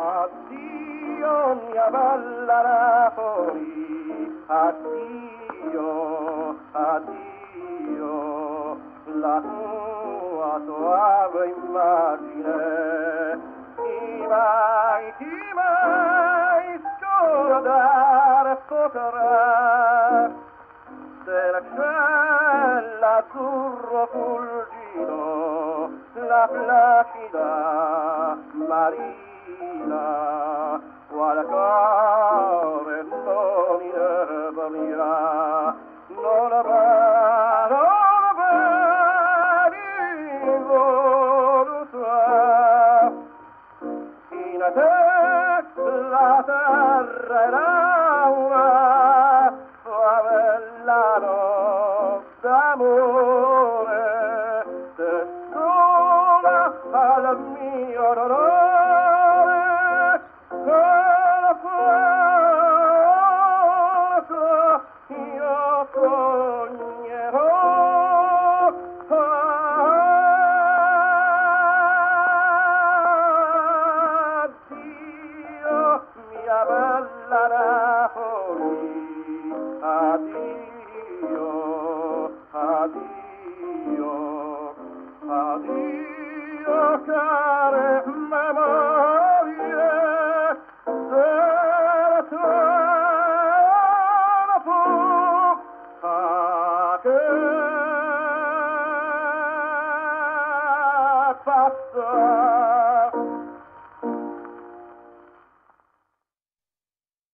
Addio mia bella Napoli, addio, addio, la tua soave immagine, chi mai scordare potrà del cielo azzurro fulgido, la placida marina, qual cuore non inebria, non vedi voluta, in te la terra è l'aura, favellano d'amore, te sola al mio dolore, con forza io sognerò. Addio, mia bella Napoli, addio, addio, addio,